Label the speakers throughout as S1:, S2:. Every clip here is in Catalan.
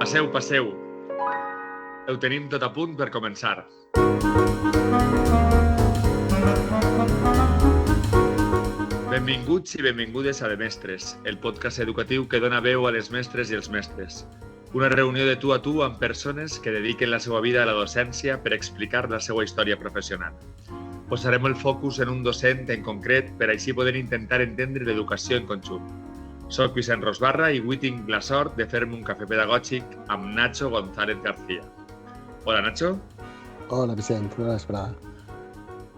S1: Passeu, passeu. Ho tenim tot a punt per començar. Benvinguts i benvingudes a De Mestres, el podcast educatiu que dona veu a les mestres i els mestres. Una reunió de tu a tu amb persones que dediquen la seva vida a la docència per explicar la seva història professional. Posarem el focus en un docent en concret per així poder intentar entendre l'educació en conjunt. Soc Vicent Rosbarra i avui tinc la sort de fer-me un cafè pedagògic amb Nacho González García. Hola, Nacho.
S2: Hola, Vicent. Bona vesprada.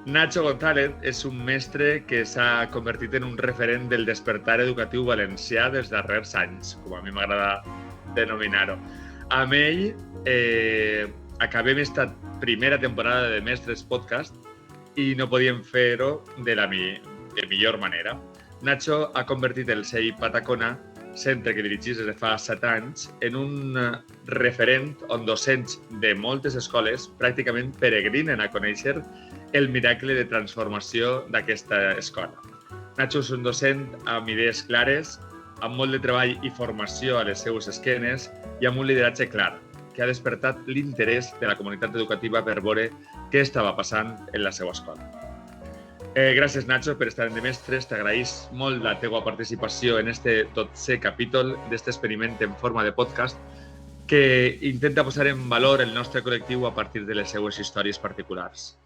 S1: Nacho González és un mestre que s'ha convertit en un referent del despertar educatiu valencià dels darrers anys, com a mi m'agrada denominar-ho. Amb ell acabem esta primera temporada de Mestres Podcast i no podíem fer-ho de millor manera. Nacho ha convertit el CEIP Patacona, centre que dirigís des de fa 7 anys, en un referent on docents de moltes escoles pràcticament peregrinen a conèixer el miracle de transformació d'aquesta escola. Nacho és un docent amb idees clares, amb molt de treball i formació a les seues esquenes i amb un lideratge clar, que ha despertat l'interès de la comunitat educativa per veure què estava passant en la seva escola. Gràcies, Nacho, per estar en De Mestres. T'agraïs molt la teua participació en este 12è capítol d'aquest experiment en forma de podcast que intenta posar en valor el nostre col·lectiu a partir de les seues històries particulars.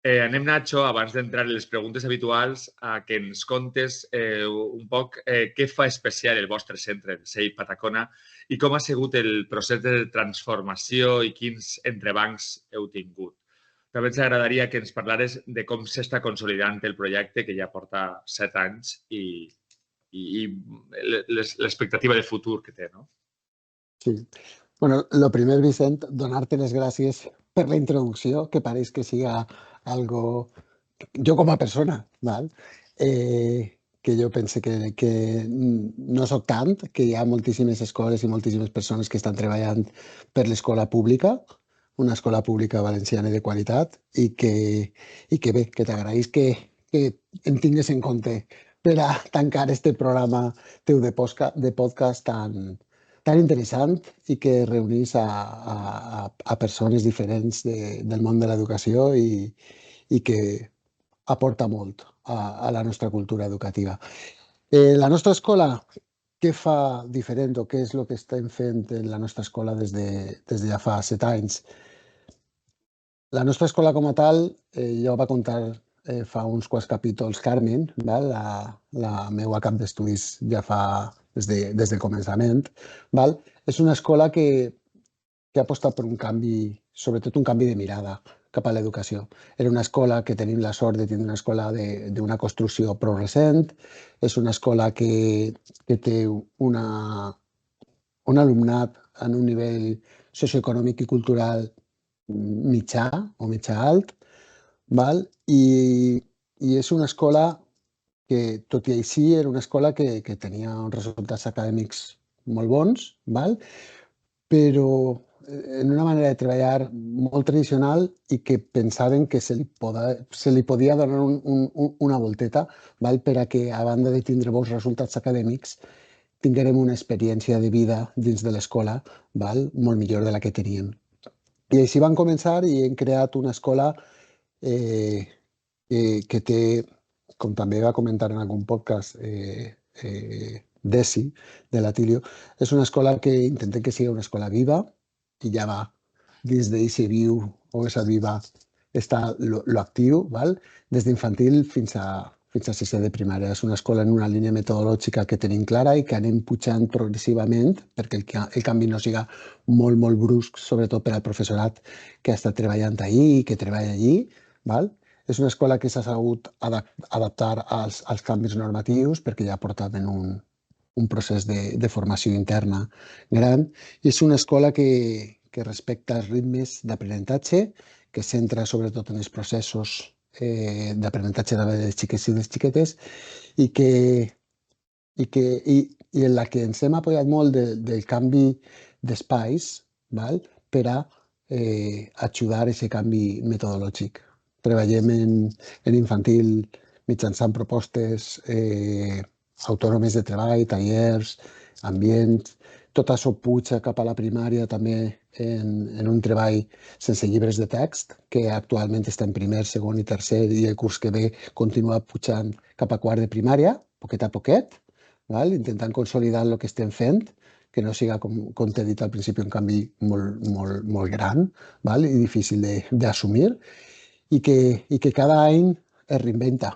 S1: Anem, Nacho, abans d'entrar en les preguntes habituals, a que ens contes un poc què fa especial el vostre centre, el CEIP Patacona, i com ha sigut el procés de transformació i quins entrebancs heu tingut. També ens agradaria que ens parlares de com s'està consolidant el projecte, que ja porta 7 anys, i l'expectativa de futur que té, no?
S2: Sí. Bueno, lo primer, Vicent, donar-te les gràcies per la introducció, que pareix que siga algo... Jo com a persona, val? Que jo pense que no soc tant, que hi ha moltíssimes escoles i moltíssimes persones que estan treballant per l'escola pública, una escola pública valenciana de qualitat, i que bé, que t'agraïs que em tingues en compte per a tancar este programa teu de podcast tan interessant i que reunís a persones diferents del món de l'educació i que aporta molt a la nostra cultura educativa. La nostra escola, què fa diferent o què és el que estem fent en la nostra escola des de ja fa 7 anys? La nostra escola com a tal, ja ho va contar fa uns quants capítols Carmen, val? La meva cap d'estudis ja fa des del començament. Val? És una escola que ha apostat per un canvi, sobretot un canvi de mirada cap a l'educació. Era una escola que tenim la sort de tenir una escola d'una construcció prou recent, és una escola que té un alumnat en un nivell socioeconòmic i cultural mitjà o mitjà alt, val? I és una escola que, tot i així, era una escola que tenia uns resultats acadèmics molt bons, val? Però en una manera de treballar molt tradicional i que pensaven que se li podia donar una volteta, val? Per a que, a banda de tindre bons resultats acadèmics, tinguérem una experiència de vida dins de l'escola, val? Molt millor de la que teníem. I així van començar i hem creat una escola que té, com també va comentar en algun podcast Desi, de l'Atilio, és una escola que intentem que sigui una escola viva i ja va dins d'eixe viu o esa viva està l'actiu, val? Des d'infantil fins a sisè de primària. És una escola en una línia metodològica que tenim clara i que anem pujant progressivament perquè el canvi no siga molt, molt brusc, sobretot per al professorat que ha estat treballant allí i que treballa allí. Val? És una escola que s'ha sabut adaptar als canvis normatius perquè ja ha portat en un procés de formació interna gran. I és una escola que respecta els ritmes d'aprenentatge, que centra sobretot en els processos d'aprenentatge de les xiques i les xiquetes i en la que ens hem apoyat molt del canvi d'espais, val? Per a ajudar a aquest canvi metodològic. Treballem en infantil mitjançant propostes autònomes de treball, tallers, ambients. tot això puja cap a la primària també en un treball sense llibres de text, que actualment està en primer, segon i tercer, i el curs que ve continua pujant cap a quart de primària, poquet a poquet, val? Intentant consolidar el que estem fent, que no siga, com t'he dit al principi, un canvi molt gran, val? I difícil d'assumir, i que cada any es reinventa,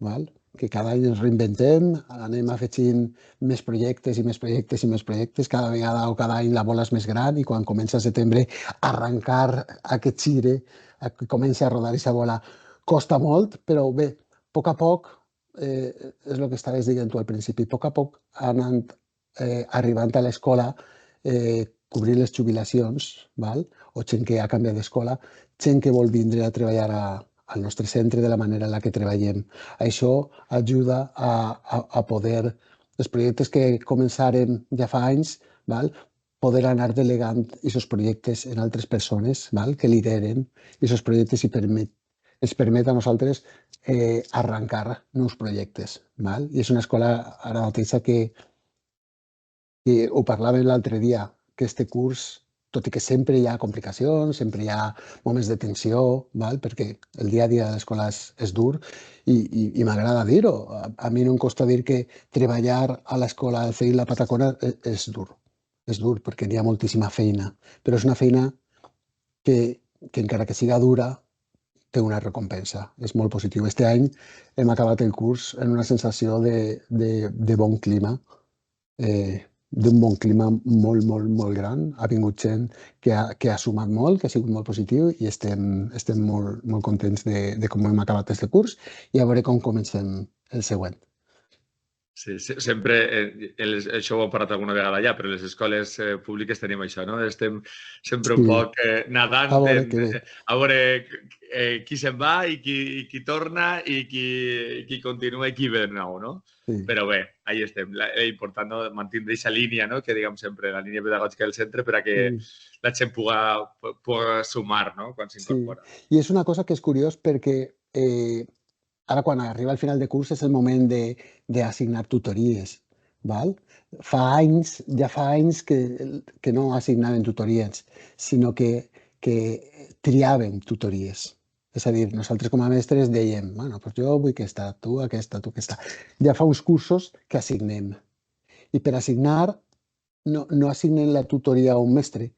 S2: val? Que cada any ens reinventem, anem afegint més projectes i més projectes i més projectes, cada vegada o cada any la bola és més gran i quan comença setembre arrencar aquest gire, que comença a rodar aquesta bola, costa molt, però bé, a poc, és el que estaves dient tu al principi, a poc anant arribant a l'escola, cobrir les jubilacions, val? O gent que ha canviat d'escola, gent que vol vindre a treballar al nostre centre de la manera en la que treballem. Això ajuda a poder, els projectes que començarem ja fa anys, val? Poder anar delegant aquests projectes en altres persones, val? Que lideren aquests projectes i ens permet a nosaltres arrencar nous projectes. Val? I és una escola ara mateix que ho parlàvem l'altre dia, que este curs, tot i que sempre hi ha complicacions, sempre hi ha moments de tensió, val? Perquè el dia a dia de l'escola és dur i m'agrada dir-ho. A mi no em costa dir que treballar a l'escola al CEI La Patacona és dur. És dur perquè hi ha moltíssima feina, però és una feina que encara que siga dura, té una recompensa. És molt positiu. Este any hem acabat el curs en una sensació de bon clima, d'un bon clima molt gran. Ha vingut gent que ha sumat molt, que ha sigut molt positiu i estem molt contents de com hem acabat aquest curs i a veure com comencem el següent.
S1: Sí, sempre, això ho hem parlat alguna vegada ja, però les escoles públiques tenim això, no? Estem sempre un poc nadant a veure qui se'n va i qui torna i qui continua i qui ve de nou, no? Sí. Però bé, ahí estem. És important mantenir aquesta línia, no? Que diguem sempre, la línia pedagògica del centre per a que la gent pugui sumar, no? Quan s'incorpora.
S2: Sí. I és una cosa que és curiós perquè ara, quan arriba al final de curs, és el moment d'assignar tutories. Val? Ja fa anys que no assignaven tutories, sinó que triaven tutories. És a dir, nosaltres com a mestres dèiem, bueno, doncs jo vull aquesta, tu aquesta, tu aquesta. Ja fa uns cursos que assignem. I per assignar, no assignem la tutoria a un mestre.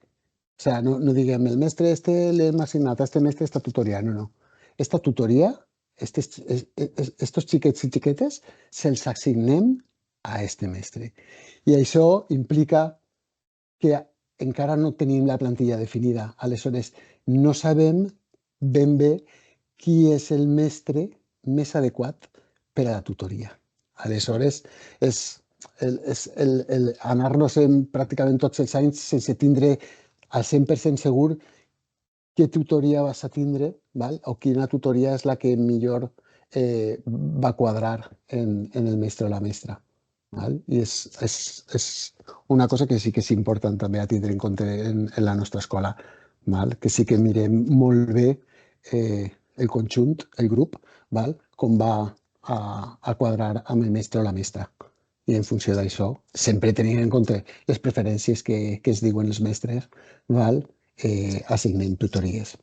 S2: O sigui, no diguem, el mestre l'hem assignat a este mestre esta tutoria. No. Esta tutoria, estos xiquets i xiquetes, se'ls assignem a este mestre. I això implica que encara no tenim la plantilla definida. Aleshores, no sabem ben bé qui és el mestre més adequat per a la tutoria. Aleshores, és anar-nos-en pràcticament tots els anys sense tindre al 100% segur què tutoria vas a tindre, val? O quina tutoria és la que millor va quadrar en el mestre o la mestra. Val? I és una cosa que sí que és important també a tindre en compte en la nostra escola, val? Que sí que mirem molt bé el conjunt, el grup, val? Com va a quadrar amb el mestre o la mestra. I en funció d'això, sempre tenint en compte les preferències que es diuen els mestres, val? Assignem tutories.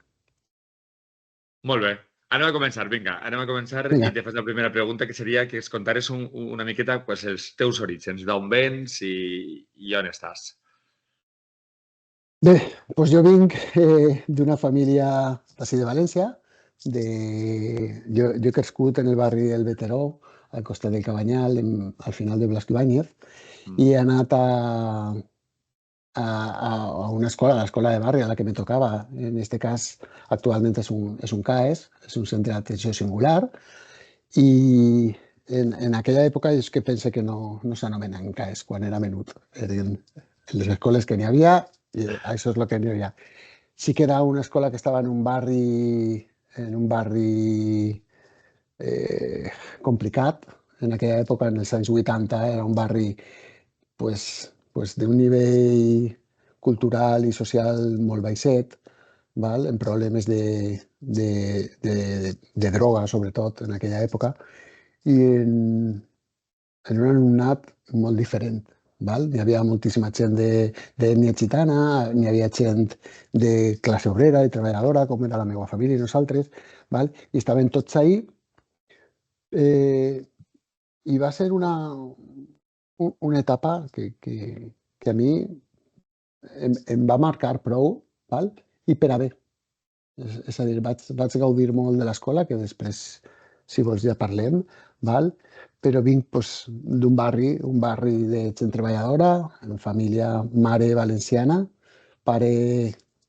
S1: Molt bé. Anem a començar, vinga. Anem a començar i te fas la primera pregunta, que seria que es contares una miqueta els teus orígens, d'on vens i on estàs.
S2: Bé, doncs jo vinc d'una família d'ací de València. Jo he crescut en el barri del Veteró, al costat del Cabanyal, al final de Blasco Ibáñez, i he anat a una escola, a l'escola de barri a la que me tocava. En aquest cas, actualment és un CAES, és un centre d'atenció singular, i en aquella època és que pense que no s'anomenen CAES quan era menut. Eren les escoles que n'hi havia i això és el que n'hi havia. Sí que era una escola que estava en un barri complicat. En aquella època, en els anys 80, era un barri d'un nivell cultural i social molt baixet, val? En problemes de droga, sobretot, en aquella època, i en un alumnat molt diferent. val? Hi havia moltíssima gent d'ètnia gitana, n'hi havia gent de classe obrera i treballadora, com era la meva família i nosaltres, val? I estaven tots ahí, i va ser una etapa que a mi em va marcar prou, val? I per a bé. És a dir, vaig gaudir molt de l'escola, que després, si vols, ja parlem, val? Però vinc d'un barri, un barri de gent treballadora, en família mare valenciana, pare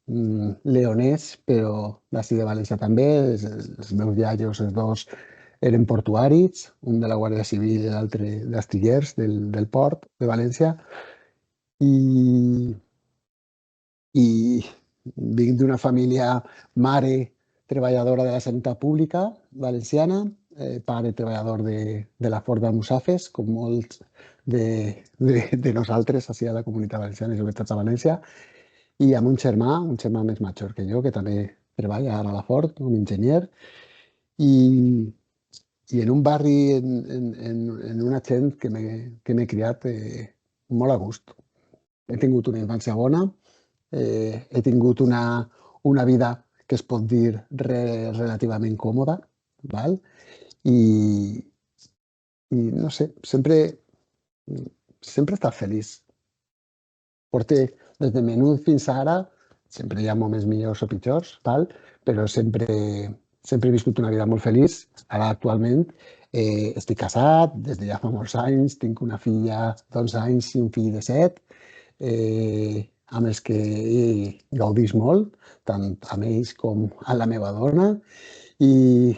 S2: leonès, però d'ací de València també. Els meus iaios, els dos, eren portuaris, un de la Guàrdia Civil i l'altre d'Astillers, del port de València. I vinc d'una família, mare treballadora de la sanitat pública valenciana, pare treballador de la Ford d'Almussafes, com molts de nosaltres, així a la Comunitat Valenciana i sobretot a València, i amb un germà més major que jo, que també treballa ara a la Ford, un enginyer, i en un barri, en una gent que m'he criat molt a gust. He tingut una infància bona, he tingut una vida que es pot dir relativament còmoda, val? I, i no sé, sempre he estat feliç. Porto des de menut fins ara, sempre hi ha moments millors o pitjors, val? Però sempre he viscut una vida molt feliç. Ara, actualment, estic casat des de ja fa molts anys, tinc una filla d'11 anys i un fill de 7, amb els que gaudís molt, tant amb ells com amb la meva dona, i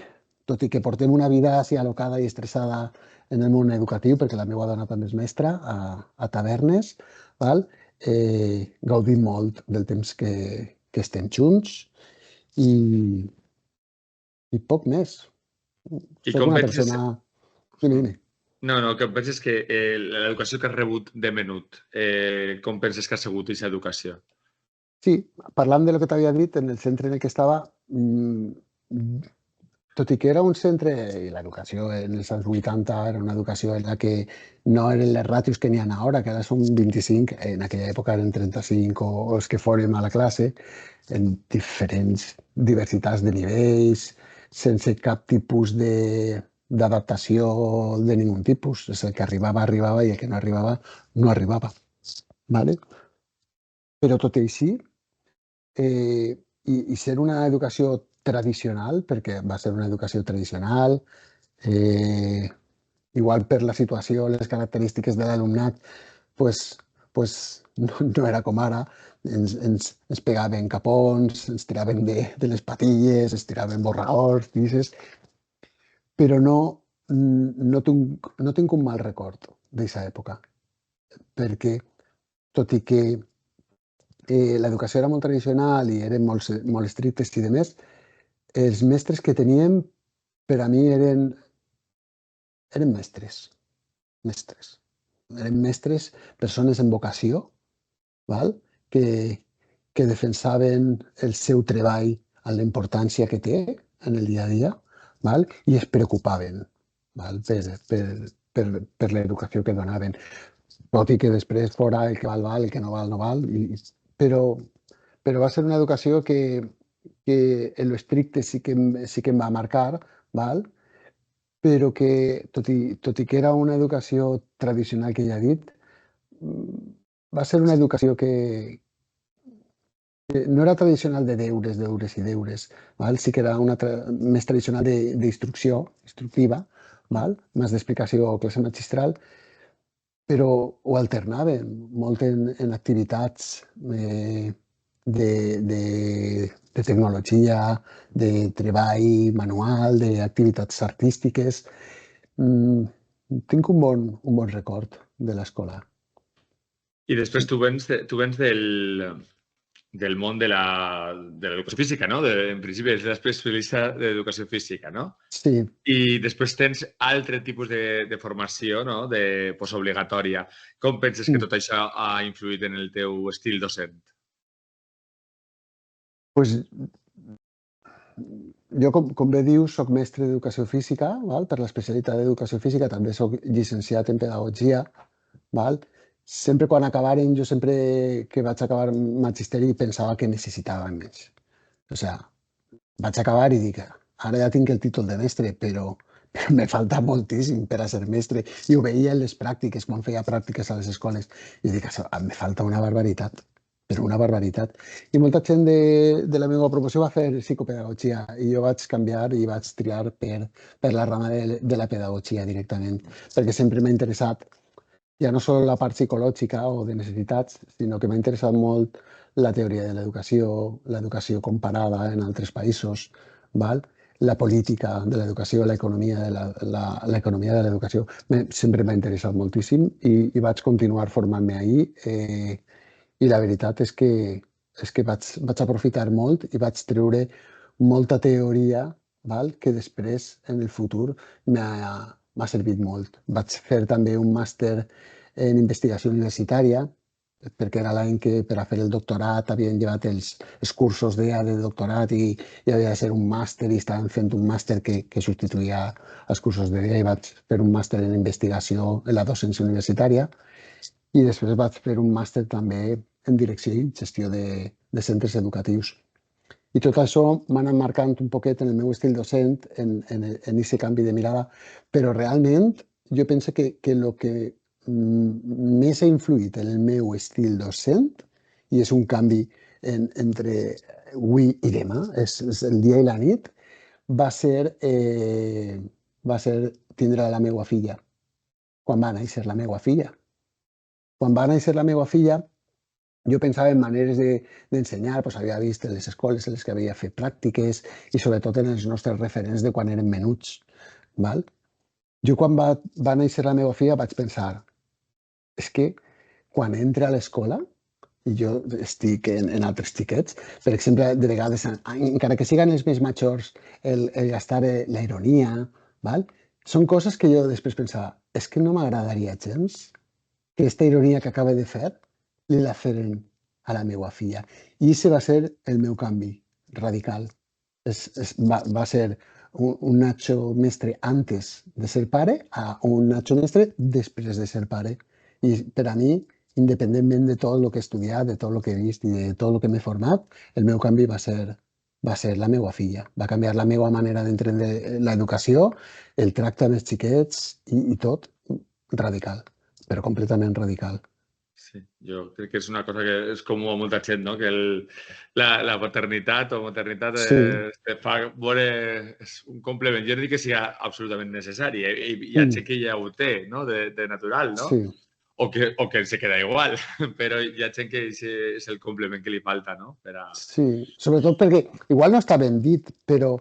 S2: tot i que portem una vida així alocada i estressada en el món educatiu, perquè la meva dona també és mestra a tavernes, val? Gaudim molt del temps que estem junts i poc més.
S1: I
S2: Soc
S1: com
S2: una
S1: penses...
S2: persona... Dime.
S1: No, que em penses que l'educació que has rebut de menut, com penses que ha sigut aquesta educació?
S2: Sí, parlant de lo que t'havia dit, en el centre en el que estava, tot i que era un centre, i l'educació en els anys 80 era una educació en la que no eren les ràtios que n'hi ha ara, que ara són 25, en aquella època eren 35 o els que fórem a la classe, en diferents diversitats de nivells, sense cap tipus d'adaptació de ningun tipus. És el que arribava, arribava, i el que no arribava, no arribava. Vale? Però tot i així, i ser una educació tradicional, perquè va ser una educació tradicional, igual per la situació, les característiques de l'alumnat, no era com ara, ens pegaven capons, ens tiraven de les patilles, ens tiraven borradors, tises, però no tinc un mal record d'aquesta època, perquè tot i que l'educació era molt tradicional i eren molt estrictes i demés, els mestres que teníem per a mi eren mestres. Eren mestres, persones amb vocació, val? Que defensaven el seu treball amb la importància que té en el dia a dia, val? I es preocupaven, val? Per l'educació que donaven. Tot i que després fora el que val, el que no val, però va ser una educació que en lo estricte sí que em va marcar, val? Però que, tot i que era una educació tradicional que ja he dit, va ser una educació que no era tradicional de deures i deures, val? Sí que era més tradicional d'instrucció, instructiva, val? Més d'explicació o classe magistral, però ho alternaven molt en activitats de tecnologia, de treball manual, d'activitats artístiques. Tinc un bon record de l'escola.
S1: I després tu vens del món de l'educació física, no? En principi és l'especialista d'educació física, no?
S2: Sí.
S1: I després tens altre tipus de formació, no? De postobligatòria. Com penses que tot això ha influït en el teu estil docent?
S2: Pues, jo, com bé dius, soc mestre d'educació física, val? Per l'especialitat d'educació física, també soc llicenciat en pedagogia, val? sempre quan acabaren, jo sempre que vaig acabar magisteri pensava que necessitava més. O sigui, vaig acabar i dic, ara ja tinc el títol de mestre, però me falta moltíssim per a ser mestre. I ho veia en les pràctiques, quan feia pràctiques a les escoles. I dic, me falta una barbaritat, però una barbaritat. I molta gent de la meva promoció va fer psicopedagogia i jo vaig canviar i vaig triar per la rama de la pedagogia directament, perquè sempre m'ha interessat ja no sols la part psicològica o de necessitats, sinó que m'ha interessat molt la teoria de l'educació comparada en altres països, val? La política de l'educació, l'economia l'economia de l'educació. Sempre m'ha interessat moltíssim i vaig continuar formant-me ahir. I la veritat és que vaig aprofitar molt i vaig treure molta teoria, val? Que després, en el futur, m'ha servit molt. Vaig fer també un màster en investigació universitària, perquè era l'any que per a fer el doctorat havien llevat els cursos d'EA de doctorat i havia de ser un màster i estaven fent un màster que substituïa els cursos d'EA i vaig fer un màster en investigació en la docència universitària i després vaig fer un màster també en direcció i gestió de centres educatius. I tot això m'ha anat marcant un poquet en el meu estil docent, en aquest canvi de mirada, però realment jo penso que el que més ha influït en el meu estil docent, i és un canvi entre avui i demà, és el dia i la nit, va ser tindre la meva filla, quan va néixer la meva filla. Quan va néixer la meva filla, jo pensava en maneres d'ensenyar, doncs havia vist en les escoles en les que havia fet pràctiques i sobretot en els nostres referents de quan eren menuts. Val? Jo quan va néixer la meva filla vaig pensar, és que quan entra a l'escola, i jo estic en altres xiquets, per exemple, de vegades, encara que siguin els més majors, el gastar la ironia, val? Són coses que jo després pensava, és que no m'agradaria gens que aquesta ironia que acaba de fer li la feren a la meva filla. I aquest va ser el meu canvi radical. Va ser un Nacho mestre antes de ser pare a un Nacho mestre després de ser pare. I per a mi, independentment de tot el que he estudiat, de tot el que he vist i de tot el que m'he format, el meu canvi va ser la meva filla. Va canviar la meva manera d'entendre l'educació, el tracte amb els xiquets i tot radical, però completament radical.
S1: Sí, jo crec que és una cosa que és comú a molta gent, no? Que la paternitat o maternitat
S2: Sí.
S1: te fa veure un complement. Jo no dic que sigui absolutament necessari, hi ha gent que ja ho té, no? De natural, no?
S2: Sí.
S1: O que se queda igual, però hi ha gent que és el complement que li falta, no?
S2: Sí, sobretot perquè, igual no està ben dit, però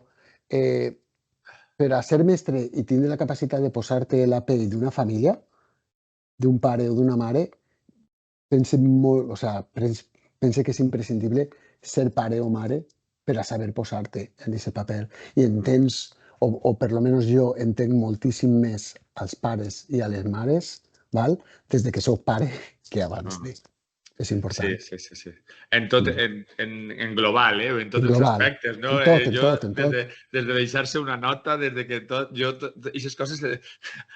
S2: per a ser mestre i tindre la capacitat de posar-te la pell d'una família, d'un pare o d'una mare, pense que és imprescindible ser pare o mare per a saber posar-te en aquest paper. I entens, o per lo menos jo entenc moltíssim més als pares i a les mares, val? Des de que soc pare que abans de. És important.
S1: Sí. En global, en tots els
S2: global.
S1: aspectes, no?
S2: En tot.
S1: Des de deixar-se una nota, des de que tot... Aquestes coses...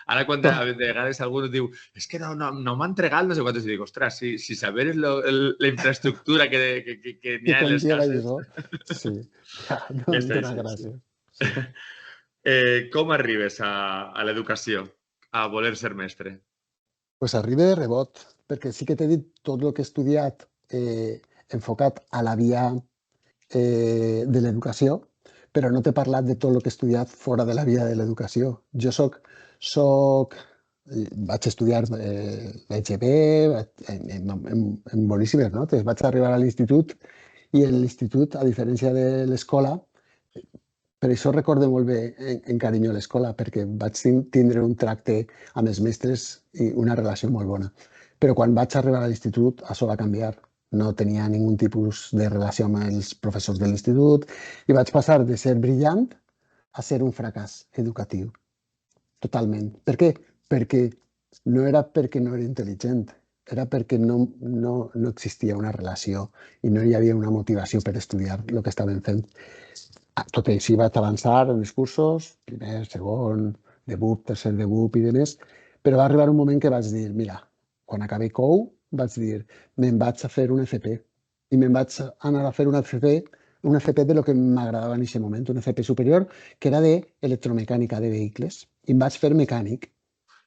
S1: Ara, quan de vegades algú diu és que no m'ha entregat no sé quantos, i dic, ostres, si saber la infraestructura que n'hi ha en les cases...
S2: Sí, dona gràcia.
S1: Com arribes a l'educació, a voler ser mestre?
S2: Pues arriba de rebot, perquè sí que t'he dit tot el que he estudiat enfocat a la via de l'educació, però no t'he parlat de tot el que he estudiat fora de la via de l'educació. Jo vaig estudiar l'EGB en boníssimes notes. Vaig arribar a l'institut i en l'institut, a diferència de l'escola, per això recordo molt bé en carinyo l'escola, perquè vaig tindre un tracte amb els mestres i una relació molt bona. Però quan vaig arribar a l'institut, això va canviar. No tenia ningun tipus de relació amb els professors de l'institut i vaig passar de ser brillant a ser un fracàs educatiu. Totalment. Per què? Perquè no era perquè no era intel·ligent, era perquè no existia una relació i no hi havia una motivació per estudiar el que estaven fent. Tot i així vaig avançar en els cursos, primer, segon, de BUP, tercer de BUP i demés, però va arribar un moment que vaig dir, mira, quan acabé COU, vaig dir, me'n vaig a fer un FP. I me'n vaig anar a fer un FP de lo que m'agradava en aquest moment, un FP superior, que era d'electromecànica de vehicles. I em vaig fer mecànic.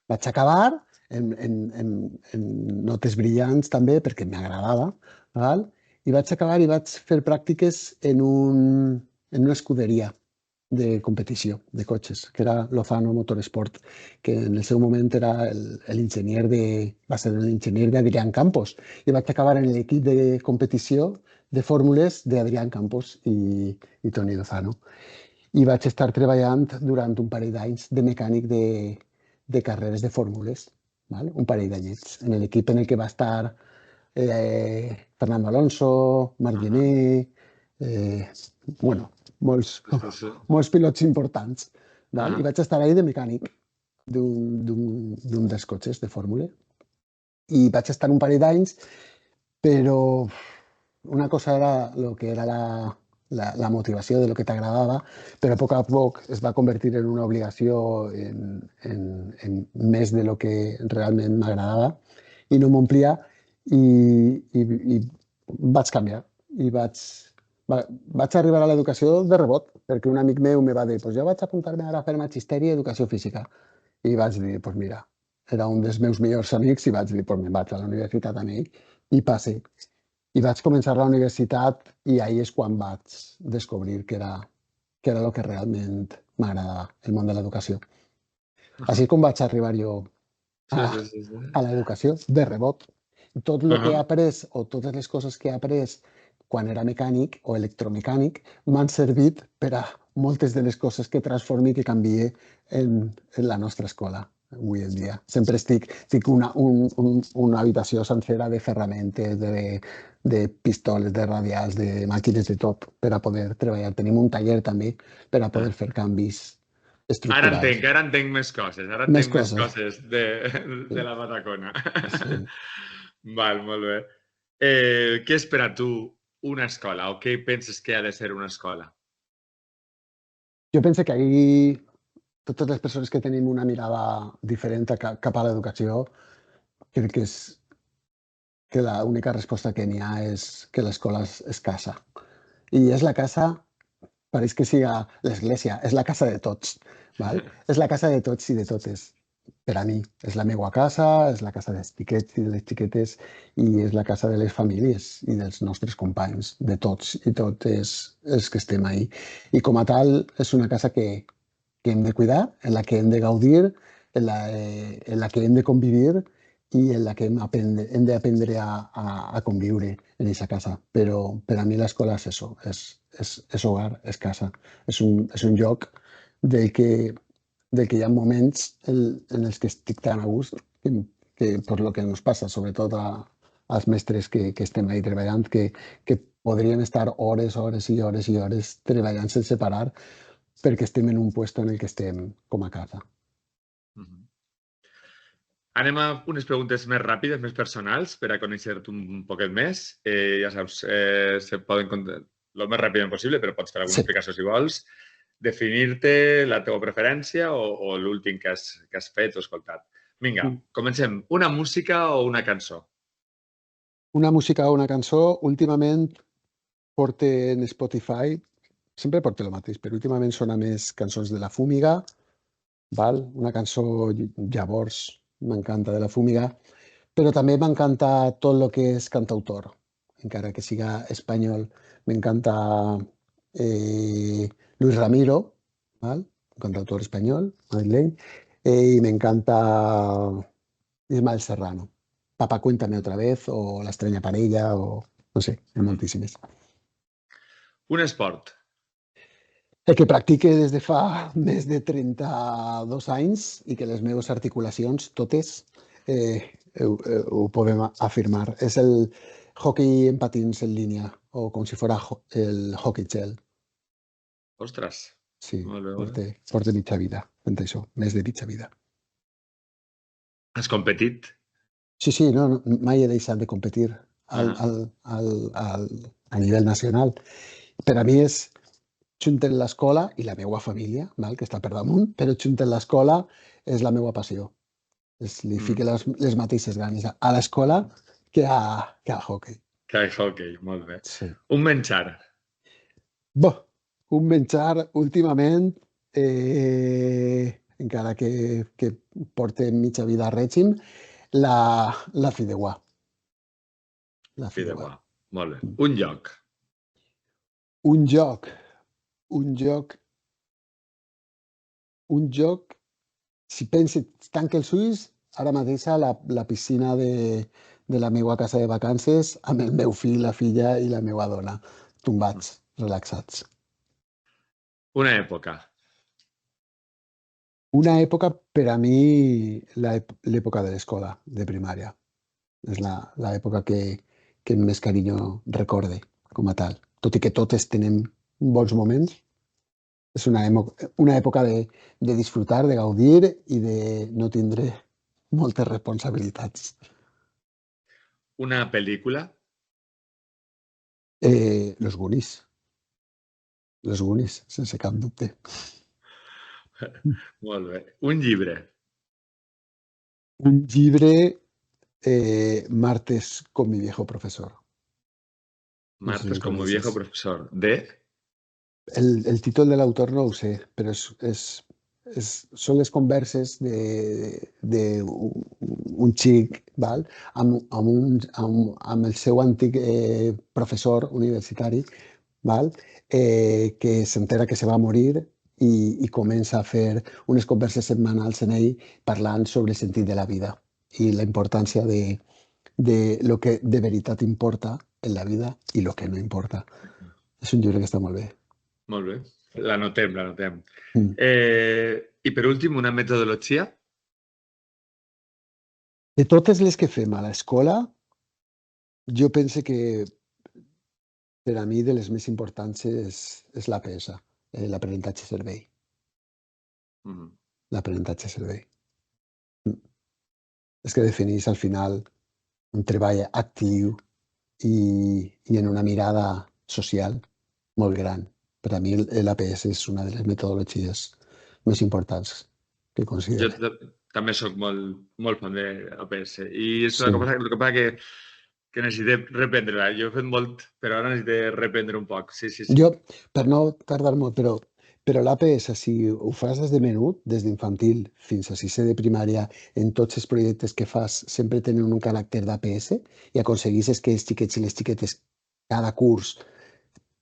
S2: Vaig acabar en notes brillants també, perquè m'agradava, val? I vaig acabar i vaig fer pràctiques en una escuderia de competició de cotxes, que era Lozano Motorsport, que en el seu moment era va ser l'enginyer d'Adrián Campos, i vaig acabar en l'equip de competició de fórmules d'Adrián Campos i Toni Lozano. I vaig estar treballant durant un parell d'anys de mecànic de carreres de fórmules, val? Un parell d'anyets, en l'equip en el que va estar Fernando Alonso, Marc Gené, bueno, molts pilots importants. Val? I vaig estar ahí de mecànic d'un dels cotxes de fórmula. I vaig estar un parell d'anys, però una cosa era el que era la motivació de lo que t'agradava, però a poc es va convertir en una obligació en més de lo que realment m'agradava i no m'omplia i vaig canviar i vaig arribar a l'educació de rebot, perquè un amic meu me va dir, pues jo vaig apuntar-me ara a fer magisteri i educació física. I vaig dir, pues mira, era un dels meus millors amics i vaig dir, pues me'n vaig a la universitat amb ell i passe. I vaig començar la universitat i ahí és quan vaig descobrir que era el que realment m'agradava, el món de l'educació. Així com vaig arribar jo a l'educació de rebot. Tot el que he après o totes les coses que he après quan era mecànic o electromecànic m'han servit per a moltes de les coses que transformi i que canvie en la nostra escola avui en dia. Sempre tinc una habitació sencera de ferramentes, de pistoles, de radials, de màquines, de tot, per a poder treballar. Tenim un taller també per a poder fer canvis estructurals.
S1: Ara entenc més coses. Ara entenc més coses de la Patacona. Sí. Val, molt bé. Què és per a tu una escola o què penses que ha de ser una escola?
S2: Jo penso que ahir totes les persones que tenim una mirada diferent cap a l'educació, crec que l'única resposta que n'hi ha és que l'escola és casa. I és la casa, pareix que siga l'església, és la casa de tots. Val? És la casa de tots i de totes. Per a mi, és la meva casa, és la casa dels xiquets i de les xiquetes i és la casa de les famílies i dels nostres companys, de tots i totes els que estem ahí. I com a tal, és una casa que hem de cuidar, en la que hem de gaudir, en la que hem de convivir i en la que hem d'aprendre a conviure en aquesta casa. Però per a mi l'escola és això, és hogar, és casa. És un lloc del que hi ha moments en els que estic tan a gust que per lo que ens passa, sobretot als mestres que estem ahí treballant, que podríem estar hores i hores i hores treballant sense parar perquè estem en un lloc en el que estem com a casa.
S1: Anem a unes preguntes més ràpides, més personals, per a conèixer-te un poquet més. Ja saps, se poden contestar el més ràpidament possible, però pots fer alguna explicació si vols. Definir-te la teva preferència o l'últim que has fet o escoltat. Vinga, comencem. Una música o una cançó?
S2: Una música o una cançó, últimament porto en Spotify, sempre porto el mateix, però últimament sona més cançons de La Fúmiga, val? Una cançó llavors m'encanta de La Fúmiga, però també m'encanta tot el que és cantautor, encara que siga espanyol. M'encanta Luis Ramiro, ¿vale? Un cantautor español, madrileño, y me encanta Ismael Serrano. Papá, cuéntame otra vez, o La estrella parella, o no sé, hi ha moltíssimes.
S1: Un esport?
S2: El que practique des de fa més de 32 anys i que les meves articulacions, totes, ho podem afirmar. És el hockey en patins en línia, o com si fos el hockey gel.
S1: Ostres.
S2: Sí, porto mitja vida fent això, més de mitja vida.
S1: Has competit?
S2: Sí, no, mai he deixat de competir a nivell nacional. Per a mi és junten l'escola i la meva família, que està per damunt, però junten l'escola és la meva passió. Li fica
S1: Mm.
S2: les mateixes ganes a l'escola que al hockey.
S1: Que hi hockey, molt bé.
S2: Sí.
S1: Un menjar.
S2: Bo, un menjar últimament, encara que porte mitja vida a règim, la fideuà. La fideuà.
S1: Fideuà. Molt bé.
S2: Mm.
S1: Un lloc.
S2: Un joc, un joc, un joc, si pensi, tanque els ulls, ara mateix a la piscina de la meva casa de vacances amb el meu fill, la filla i la meva dona, tombats, relaxats.
S1: Una època.
S2: Una època, per a mi, l'època de l'escola, de primària. És l'època que més carinyo recorde com a tal. Tot i que totes tenem bons moments, és una època de disfrutar, de gaudir i de no tindre moltes responsabilitats.
S1: Una pel·lícula.
S2: Los Goonies. Los Goonies, sense cap dubte.
S1: Molt bé. Un llibre.
S2: Un llibre, Martes con mi viejo profesor. No sé si
S1: Martes
S2: el
S1: como viejo
S2: coneixes.
S1: profesor. De?
S2: El títol de l'autor no ho sé, però són les converses d'un xic, val? Amb el seu antic professor universitari, val? Que s'entera que se va morir i comença a fer unes converses setmanals en ell parlant sobre el sentit de la vida i la importància de lo que de veritat importa en la vida i lo que no importa. És un llibre que està molt bé.
S1: Molt bé. L'anotem, l'anotem.
S2: Mm.
S1: I per últim, una metodologia.
S2: De totes les que fem a l'escola, jo penso que per a mi de les més importants és l'APS, l'aprenentatge-servei.
S1: Mm.
S2: L'aprenentatge-servei. És que defineix al final un treball actiu i en una mirada social molt gran. Per a mi l'APS és una de les metodologies més importants que
S1: Jo
S2: considero.
S1: també sóc molt fan de APS i és una
S2: Sí.
S1: cosa el que passa que necessite reprendre-la. Jo he fet molt, però ara necessite reprendre un poc. Sí, sí, sí.
S2: Jo, per no tardar molt, però l'APS, si ho fas des de menut, des d'infantil fins a sisè de primària, en tots els projectes que fas sempre tenen un caràcter d'APS i aconseguisses que els xiquets i les xiquetes cada curs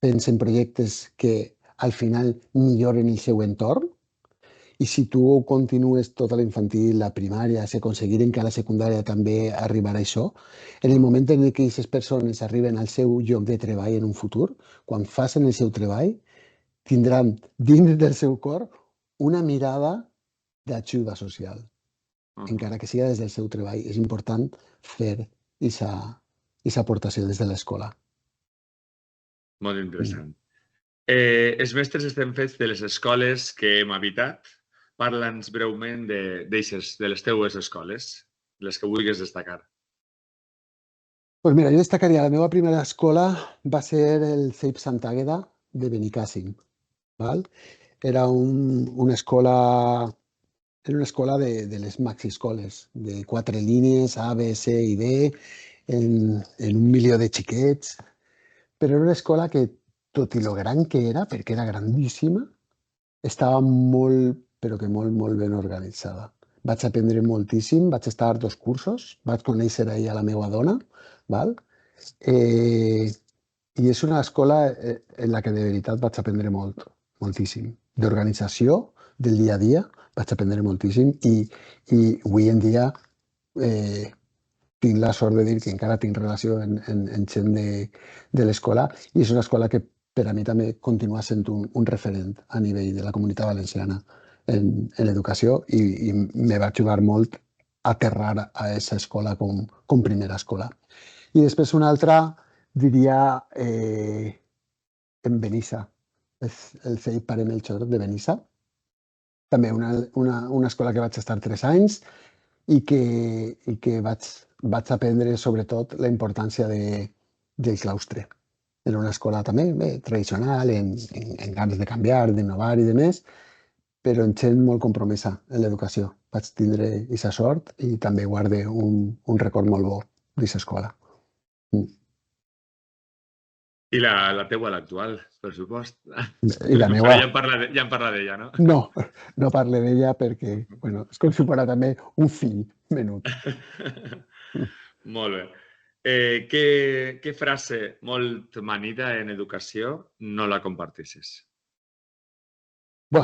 S2: pensen projectes que al final milloren el seu entorn, i si tu ho continues tota la infantil, la primària, si aconseguiren que a la secundària també arribarà a això, en el moment en què aquestes persones arriben al seu lloc de treball en un futur, quan facin el seu treball, tindran dins del seu cor una mirada d'ajuda social, encara que sigui des del seu treball. És important fer aquesta aportació des de l'escola.
S1: Molt interessant. Els mestres estem fets de les escoles que hem habitat. Parla'ns breument de les teues escoles, les que vulguis destacar.
S2: Pues mira, jo destacaria la meva primera escola va ser el CEIP Sant Àgueda de Benicàssim. Val? Era una escola de les maxi-escoles, de 4 línies, A, B, C i D, en 1 milió de xiquets, però era una escola que, tot i lo gran que era, perquè era grandíssima, estava molt, però que molt, molt ben organitzada. Vaig aprendre moltíssim, vaig estar 2 cursos, vaig conèixer ahir a la meva dona, val? I és una escola en la que de veritat vaig aprendre moltíssim. D'organització, del dia a dia, vaig aprendre moltíssim i avui en dia tinc la sort de dir que encara tinc relació en gent de l'escola i és una escola que per a mi també continua sent un referent a nivell de la comunitat valenciana en l'educació i me va jugar molt aterrar a aquesta escola com primera escola. I després una altra, diria, en Benissa, el CEIP Pare Melchor de Benissa. També una escola que vaig estar 3 anys i que vaig aprendre sobretot la importància del claustre. Era una escola també bé, tradicional, en ganes de canviar, d'innovar i de més, però en gent molt compromesa en l'educació. Vaig tindre aquesta sort i també guarde un record molt bo d'aquesta escola.
S1: I la teua, l'actual, per supost.
S2: I la
S1: Però
S2: meva,
S1: ja en parla d'ella, no?
S2: no parle d'ella perquè bueno, és com si fos també un fill menut.
S1: Molt bé. Què frase molt manida en educació no la compartissis?
S2: Bé,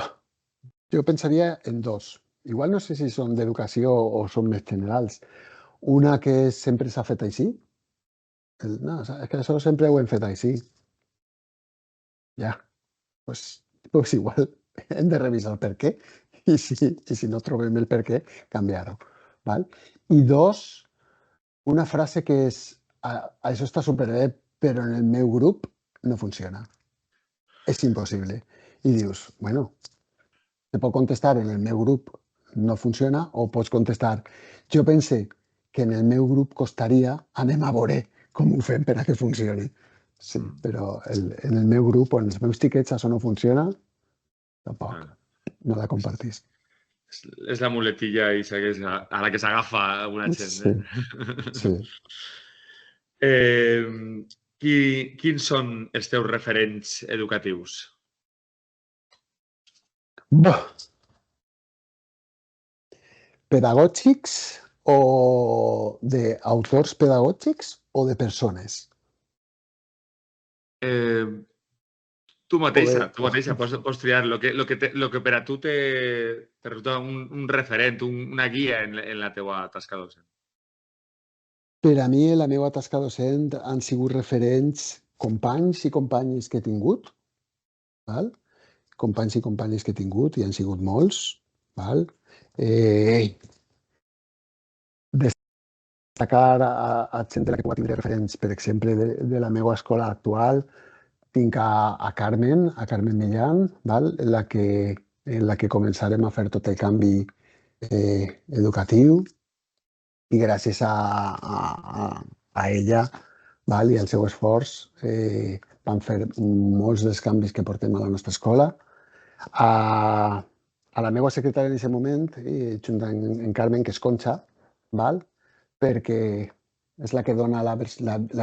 S2: jo pensaria en dos. Igual no sé si són d'educació o són més generals. Una que sempre s'ha fet així. No, és que això sempre ho hem fet així. Ja, pues igual hem de revisar el per què i si no trobem el per què, canviar-ho. Val? I dos, una frase que és això està superbé, però en el meu grup no funciona. És impossible. I dius, bueno, te pot contestar en el meu grup no funciona o pots contestar jo pense que en el meu grup costaria, anem a veure com ho fem per a que funcioni. Sí, però en el meu grup o en els meus tiquets això no funciona, tampoc. No la compartís.
S1: És la muletilla i a la que s'agafa alguna gent.
S2: Sí, sí.
S1: Quins són els teus referents educatius?
S2: Bah. Pedagògics o d'autors pedagògics o de persones?
S1: Tu
S2: O de...
S1: mateixa pots triar lo que per a tu te resulta un referent, una guia en la teua tasca docent.
S2: Per a mi, la meva tasca docent han sigut referents companys i companyes que he tingut, val? Companys i companyes que he tingut, i han sigut molts, val? Destacar a gent de la que puc tindre referents, per exemple, de la meva escola actual, tinc a Carmen Millán, val? En la que començarem a fer tot el canvi educatiu i gràcies a ella val? I al seu esforç vam fer molts dels canvis que portem a la nostra escola. A la meva secretària en aquest moment, junt amb Carmen, que és Conxa, val? Perquè és la que dona la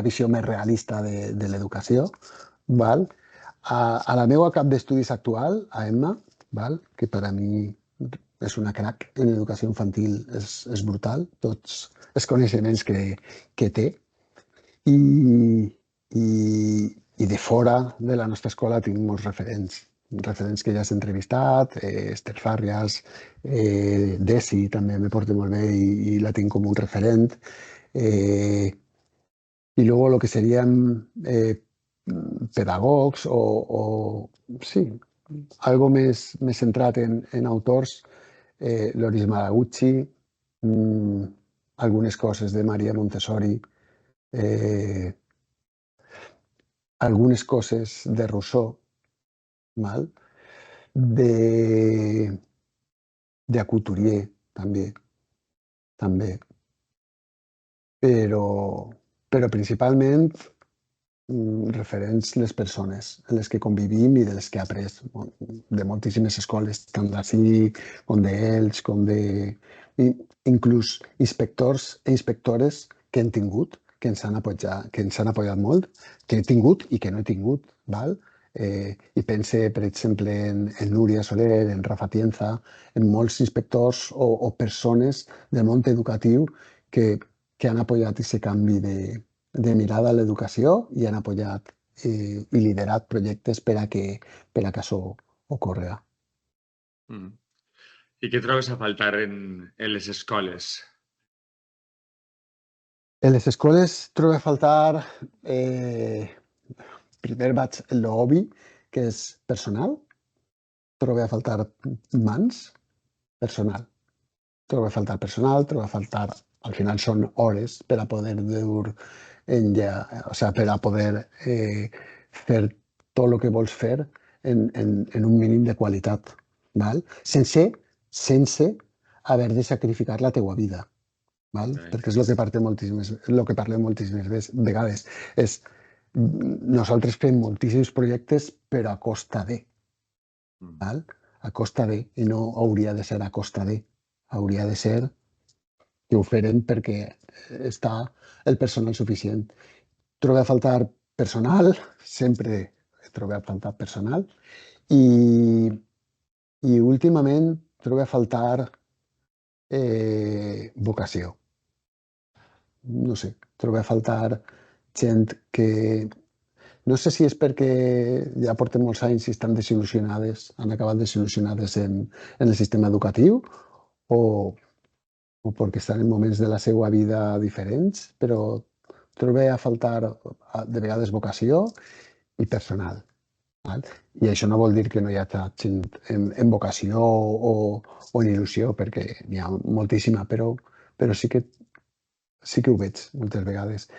S2: visió més realista de l'educació. Val? A la meva cap d'estudis actual, a Emma, val? Que per a mi és una crac en educació infantil, és brutal, tots els coneixements que té. I de fora de la nostra escola tinc molts referents que ja has entrevistat, Esther Fàrrias, Desi també me porta molt bé i la tinc com un referent. Y luego lo que serían pedagogs sí, algo més centrat en autors, Loris Malaguchi, algunes coses de Maria Montessori, algunes coses de Rousseau, val? De Couturier, també. Però principalment referents les persones en les que convivim i de les que he après de moltíssimes escoles, tant d'ací com d'Elx, com de... inclús inspectors i inspectores que hem tingut, que ens han apoyat molt, que he tingut i que no he tingut, val? I pense, per exemple, en Núria Soler, en Rafa Tienza, en molts inspectors o persones del món educatiu que han apoyat aquest canvi de mirada a l'educació i han apoyat i liderat projectes per a que això ocorrega.
S1: I què trobes a faltar en les escoles?
S2: En les escoles trobo a faltar, primer vaig en l'obvi, que és personal. Trobo a faltar mans, personal. Trobo a faltar personal, trobo a faltar, al final són hores per a poder dur per a poder fer tot el que vols fer en un mínim de qualitat, val? Sense haver de sacrificar la teua vida, val? Perquè és el que parlem moltíssimes vegades. Nosaltres fem moltíssims projectes però a costa de. Val? a costa de, i no hauria de ser a costa de, hauria de ser que ho farem perquè està el personal suficient. Trobo a faltar personal, sempre trobo a faltar personal, i, i últimament trobo a faltar vocació. No sé, trobo a faltar gent que... No sé si és perquè ja porten molts anys i estan desil·lusionades, han acabat desil·lusionades en el sistema educatiu, o, o perquè estan en moments de la seva vida diferents, però trobo a faltar de vegades vocació i personal. Val? I això no vol dir que no hi ha gent en vocació o en il·lusió, perquè n'hi ha moltíssima, però sí que ho veig moltes vegades,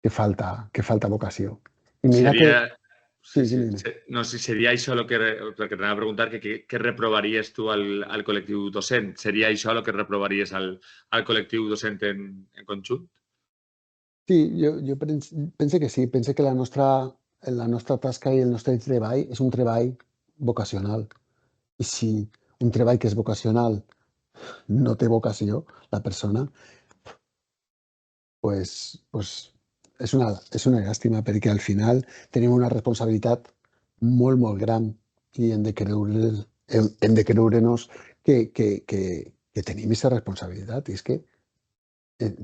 S2: que falta vocació. I mira que...
S1: Seria... Sí,
S2: Sí,
S1: sí.
S2: dime, dime.
S1: No, si seria això el que... Perquè t'anava a preguntar que què reprovaries tu al col·lectiu docent. Seria això el que reprovaries al col·lectiu docent en conjunt?
S2: Sí, jo penso que sí. Penso que la nostra tasca i el nostre treball és un treball vocacional. I si un treball que és vocacional no té vocació, la persona, pues és una llàstima, perquè al final tenim una responsabilitat molt, molt gran i hem de creure-nos que tenim aquesta responsabilitat. I és que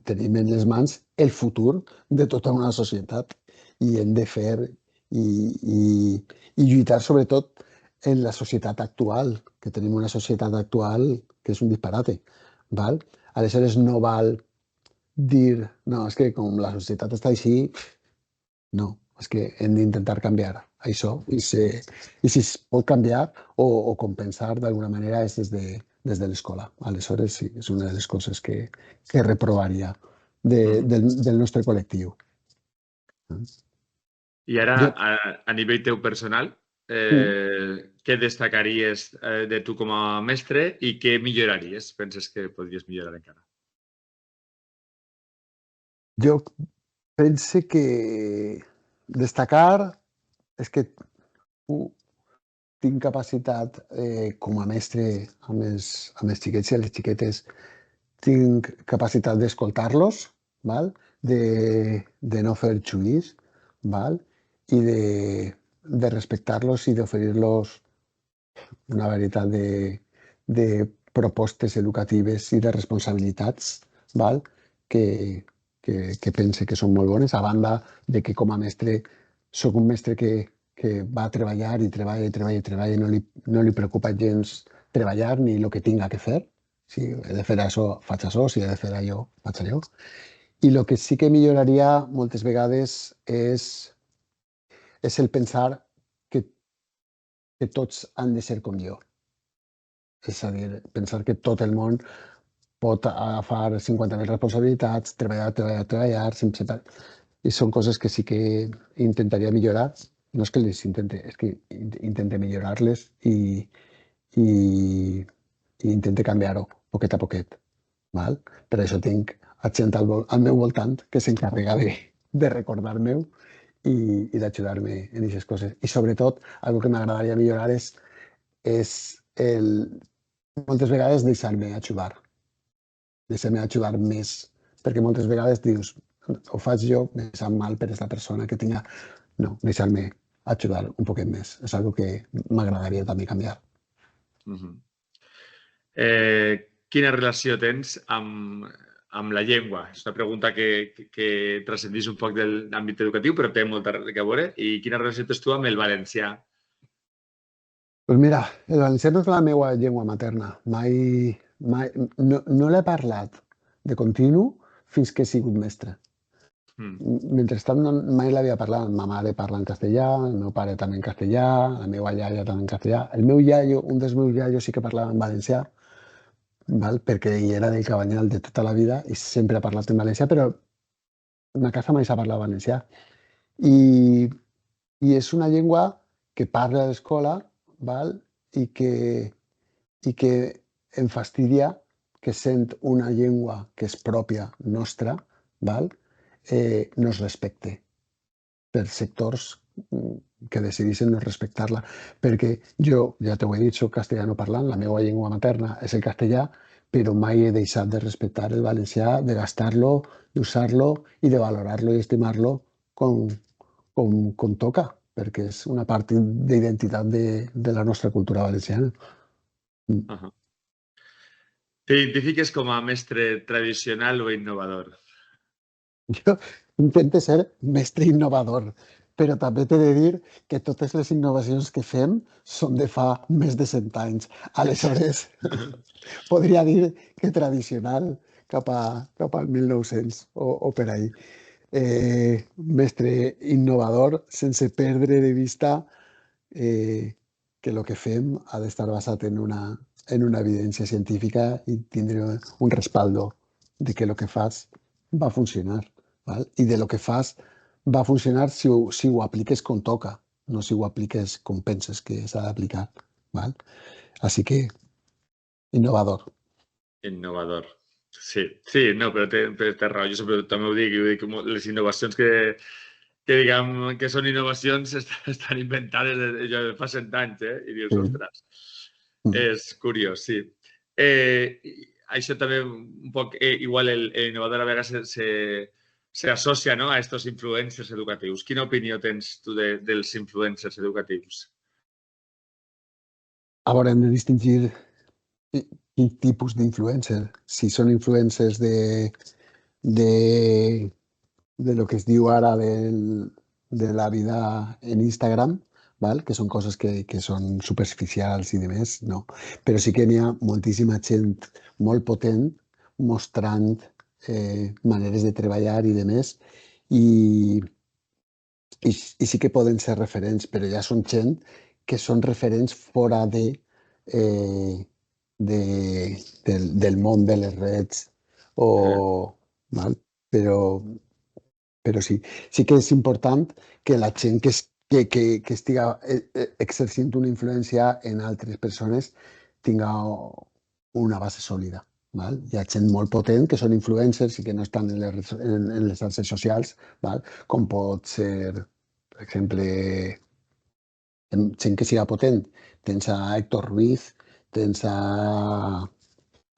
S2: tenim en les mans el futur de tota una societat i hem de fer i lluitar sobretot en la societat actual, que tenim una societat actual que és un disparate. Val? Aleshores no val dir, no, és que com la societat està així, no, és que hem d'intentar canviar això i si es pot canviar o compensar d'alguna manera és des de l'escola. Aleshores sí, és una de les coses que reprovaria del nostre col·lectiu.
S1: I ara,
S2: Jo,
S1: a nivell teu personal,
S2: mm,
S1: què destacaries de tu com a mestre i què milloraries? Penses que podries millorar encara?
S2: jo pense que destacar és que tinc capacitat com a mestre amb els xiquets i les xiquetes, tinc capacitat d'escoltar-los, val? De no fer xuís, val? I de respectar-los i d'oferir-los una varietat de propostes educatives i de responsabilitats, val? Que pense que són molt bones, a banda de que com a mestre sóc un mestre que va a treballar i treballa i treballa i treballa i no li preocupa gens treballar ni el que tinga que fer. Si he de fer això, faig això, si he de fer allò, faig allò. I el que sí que milloraria moltes vegades és el pensar que, que tots han de ser com jo. És a dir, pensar que tot el món pot agafar 50.000 responsabilitats, treballar, treballar, treballar, sense... I són coses que sí que intentaria millorar. No és que les intente, és que intente millorar-les i, i intente canviar-ho poquet a poquet. Val? Per això tinc gent al meu voltant que s'encarrega de recordar-me-ho i d'ajudar-me en aquestes coses. I sobretot, el que m'agradaria millorar és moltes vegades deixar-me ajudar. Deixar-me ajudar més. Perquè moltes vegades dius, ho faig jo, me sap mal per aquesta persona que tinga... No, deixar-me ajudar un poquet més. És una que m'agradaria també canviar.
S1: Quina relació tens amb la llengua? És una pregunta que transcendeix un poc de l'àmbit educatiu, però té molta a veure. I quina relació tens tu amb el valencià?
S2: Doncs mira, el valencià no és la meva llengua materna. Mai no l'he parlat de continu fins que he sigut mestre. Mentrestant mai l'havia parlat. Ma mare parla en castellà, el meu pare també en castellà, la meva iaia també en castellà. El meu iaio, un dels meus iaios sí que parlava en valencià, val? Perquè ell era del Cabanyal de tota la vida i sempre ha parlat en valencià, però a casa mai s'ha parlat valencià. I, I és una llengua que parla a l'escola, val? I que em fastidia que sent una llengua que és pròpia nostra, val? No es respecte per sectors que decidissin no respectar-la, perquè jo, ja t'ho he dit, soc castellano parlant, la meva llengua materna és el castellà, però mai he deixat de respectar el valencià, de gastar-lo, d'usar-lo i de valorar-lo i estimar-lo com, com toca, perquè és una part d'identitat de la nostra cultura valenciana.
S1: Ajá. ¿Te identifiques como a mestre tradicional o innovador?
S2: Jo intento ser mestre innovador, però també t'he de dir que totes les innovacions que fem són de fa més de 100 anys. Aleshores, podria dir que tradicional cap al 1900 o per ahí. Mestre innovador sense perdre de vista que el que fem ha d'estar basat en una evidència científica i tindre un respaldo de que el que fas va funcionar. Val? I de lo que fas va funcionar si ho apliques com toca, no si ho apliques com penses que s'ha d'aplicar. Val? Així que, innovador.
S1: Innovador. Sí, sí, no, però té raó. Jo sempre també ho dic les innovacions que diguem que són innovacions estan inventades de fa 100 anys, I dius, ostres, és curiós, sí. Això també un poc, igual l'innovador a vegades s'associa, no, a estos influencers educatius. Quina opinió tens tu dels influencers educatius?
S2: A veure, hem de distingir quin tipus d'influencer. Si són influencers de lo que es diu ara de la vida en Instagram, val? Que són coses que són superficials i demés, no. Però sí que n'hi ha moltíssima gent molt potent mostrant maneres de treballar i demés, i sí que poden ser referents, però ja són gent que són referents fora del món de les redes, val? Però sí que és important que la gent que estiga exercint una influència en altres persones tinga una base sòlida. Val? Hi ha gent molt potent que són influencers i que no estan en les xarxes socials, val? Com pot ser, per exemple, gent que siga potent. Tens a Héctor Ruiz, tens a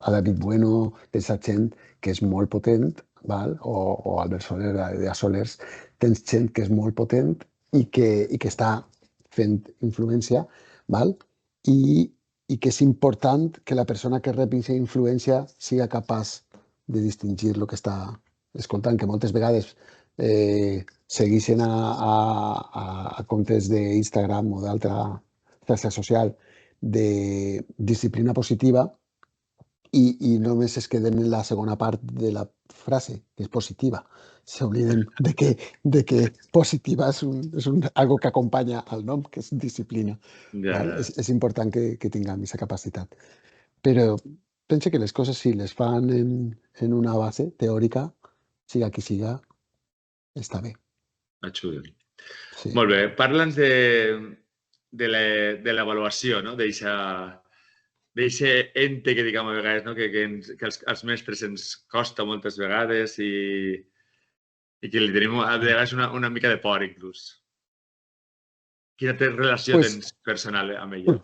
S2: David Bueno, tens a gent que és molt potent, val? O Albert Soler, de Solers, tens gent que és molt potent i que està fent influència, val? I que és important que la persona que rep aquesta influència siga capaç de distingir el que està escoltant, que moltes vegades segueixen a comptes d'Instagram o d'altra xarxa social de disciplina positiva i només es queden en la segona part de la frase, que és positiva. S'obliden de que positiva és algo que acompanya al nom, que és disciplina. Val? És important que tinguem aquesta capacitat. Però penso que les coses, si les fan en una base teòrica, siga qui siga, està bé.
S1: Xulo.
S2: Sí.
S1: Molt bé. Parla'ns de l'avaluació, no? D'aquest ente que diguem a vegades, no? que als mestres ens costa moltes vegades i que li tenim a vegades una mica de por, inclús. Quina relació tens personal amb ella?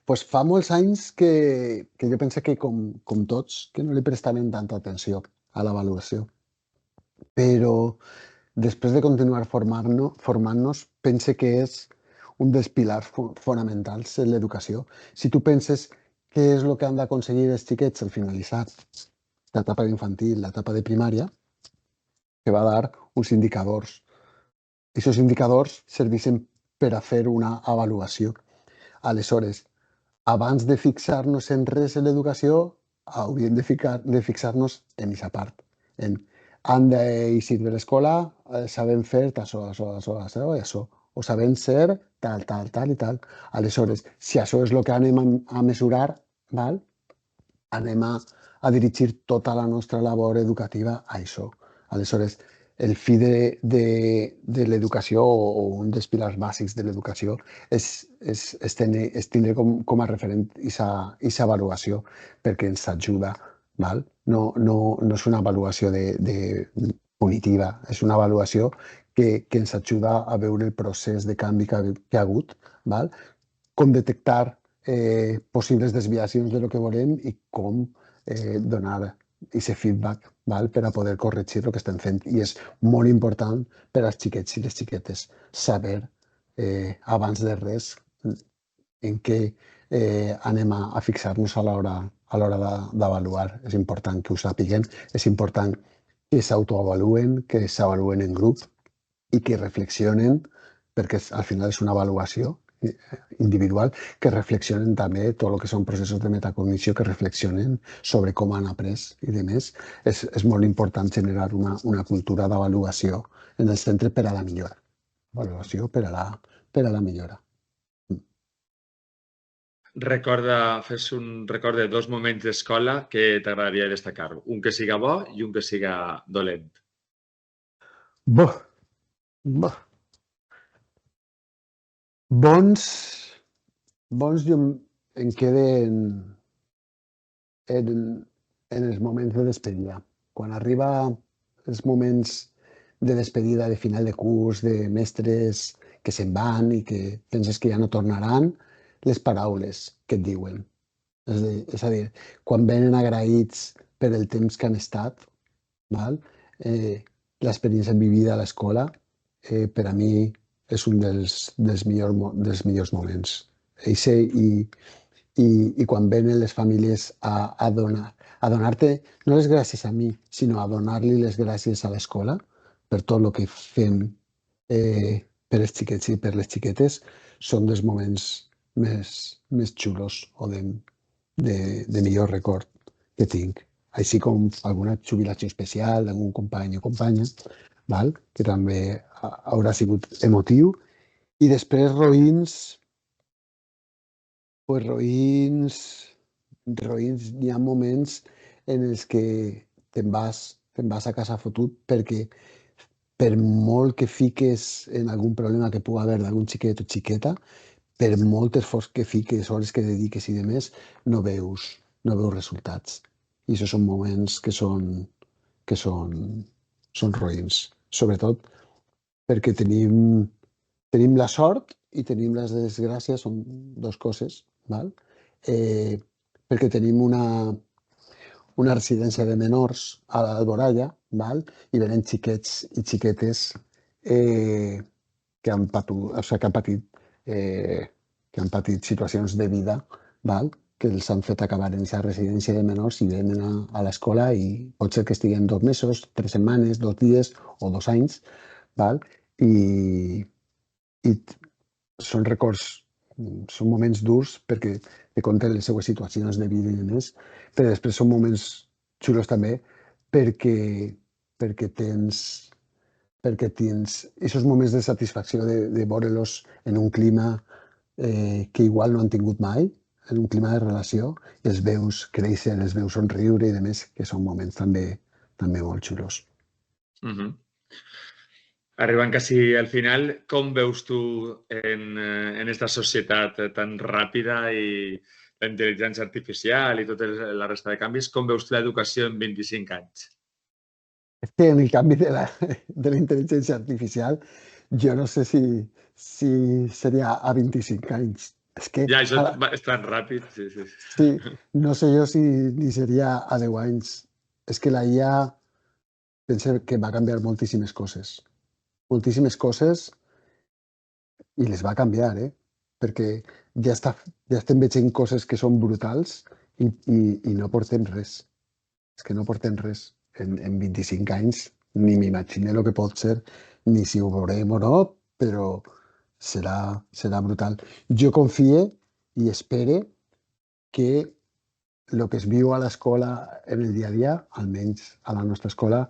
S2: Pues fa molts anys que jo penso que, com tots, que no li prestaven tanta atenció a l'avaluació. Però després de continuar formant-nos, pense que és un dels pilars fonamentals en l'educació. Si tu penses què és el que han d'aconseguir els xiquets al finalitzar l'etapa d'infantil, l'etapa de primària, que va dar uns indicadors. I aquests indicadors serveixen per a fer una avaluació. Aleshores, abans de fixar-nos en res en l'educació, hauríem de fixar-nos en aquesta part. Han d'eixir de l'escola, sabem fer això, o sabem ser tal i tal. Aleshores, si això és el que anem a mesurar, val? Anem a dirigir tota la nostra labor educativa a això. Aleshores, el fi de l'educació o un dels pilars bàsics de l'educació és tindre com a referent aquesta avaluació perquè ens ajuda. Val? No és una avaluació punitiva, és una avaluació que ens ajuda a veure el procés de canvi que ha hagut, val? Com detectar possibles desviacions de lo que volem i com donar aquest feedback, val? Per a poder corregir el que estem fent. I és molt important per als xiquets i les xiquetes saber abans de res en què anem a fixar-nos a l'hora d'avaluar. És important que ho sàpiguen, és important que s'autoavaluen, que s'avaluen en grup i que reflexionen, perquè al final és una avaluació individual, que reflexionen també tot el que són processos de metacognició, que reflexionen sobre com han après i de més. És molt important generar una cultura d'avaluació en el centre per a la millora. Avaluació per a la millora.
S1: Fes un record de 2 moments d'escola que t'agradaria destacar. Un que siga bo i un que siga dolent.
S2: Bo, bo. Bons jo em quede en els moments de despedida. Quan arriba els moments de despedida, de final de curs, de mestres que se'n van i que penses que ja no tornaran, les paraules que et diuen. És a dir, quan venen agraïts per el temps que han estat, val? L'experiència vivida a l'escola, per a mi és un dels millors moments. I quan venen les famílies a donar-te, no les gràcies a mi, sinó a donar-li les gràcies a l'escola per tot el que fem per els xiquets i per les xiquetes, són dels moments més xulos o de millor record que tinc. Així com alguna jubilació especial d'algun company o companya, val? Que també haurà sigut emotiu. I després roïns, pues roïns, hi ha moments en els que te'n vas a casa fotut perquè per molt que fiques en algun problema que pugui haver d'algun xiquet o xiqueta, per molt esforç que fiques, hores que dediques i demés, no veus resultats. I això són moments que són roïns. Sobretot perquè tenim la sort i tenim les desgràcies, són dues coses, val? Eh, perquè tenim una residència de menors a l'Alboraya, val? I venen xiquets i xiquetes que han patit situacions de vida, val? Que els han fet acabar en aquesta residència de menors i venen a l'escola i pot ser que estiguen 2 mesos, 3 setmanes, 2 dies o 2 anys, val? I són records, són moments durs perquè te conten les seues situacions de vida i de més, però després són moments xulos també perquè, perquè tens aquests moments de satisfacció de veure-los en un clima que igual no han tingut mai, en un clima de relació, i els veus créixer, els veus somriure i de més, que són moments també molt xulos.
S1: Arribant quasi al final, com veus tu en esta societat tan ràpida i la intel·ligència artificial i tota la resta de canvis, com veus tu l'educació en 25 anys?
S2: És que en el canvi de la intel·ligència artificial, jo no sé si seria a 25 anys. És que
S1: Ja, això és tan ràpid, sí.
S2: sí, no sé jo si ni seria a 10 anys. És que la IA penso que va canviar moltíssimes coses. Moltíssimes coses i les va canviar, perquè ja estem veient coses que són brutals i no portem res. És que no portem res. En 25 anys ni m'imagino el que pot ser, ni si ho veurem o no, però serà brutal. Jo confie i espere que el que es viu a l'escola en el dia a dia, almenys a la nostra escola,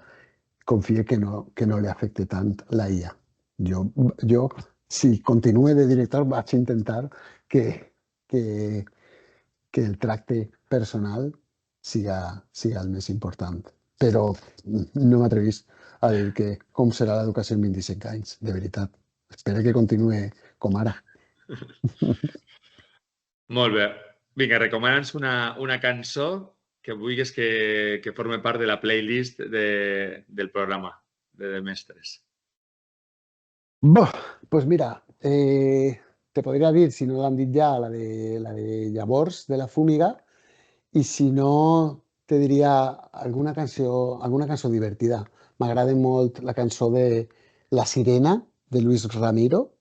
S2: confie que no li afecte tant la IA. Jo, si continue de director, vaig intentar que, que, que el tracte personal siga el més important. Però no m'atrevís a dir que com serà l'educació en 25 anys, de veritat. Espero que continuï com ara.
S1: Molt bé. Vinga, recomana'ns una cançó que vulguis que forme part de la playlist del programa. de mestres?
S2: Pues mira, te podria dir, si no l'han dit ja, la de Llavors, de la Fúmiga, i si no, te diria alguna cançó divertida. M'agrada molt la cançó de La Sirena, de Luis Ramiro,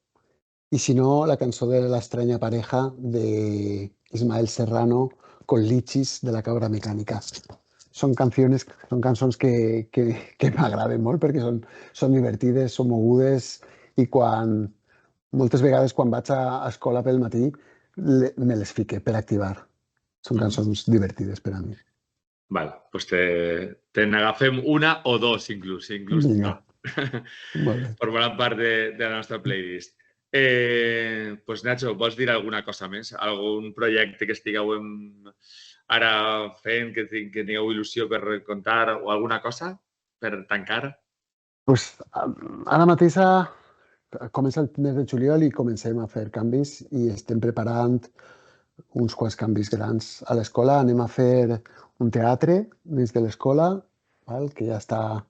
S2: y si no, la canción de La extraña pareja de Ismael Serrano con Lichis de la Cabra Mecànica. Són cançons que m'agraden molt perquè són divertides, són mogudes i moltes vegades quan vaig a escola pel matí me les fique per activar. Són cançons divertides per a mi.
S1: Vale, pues te n'agafem una o dos inclús
S2: Vinga.
S1: no?
S2: Molt bé.
S1: Formaran part de la nostra playlist. Pues Nacho, vols dir alguna cosa més? Algun projecte que estigueu ara fent, que tingueu il·lusió per contar o alguna cosa per tancar?
S2: Pues ara mateix comença el mes de juliol i comencem a fer canvis i estem preparant uns quants canvis grans a l'escola. Anem a fer un teatre dins de l'escola, que ja està,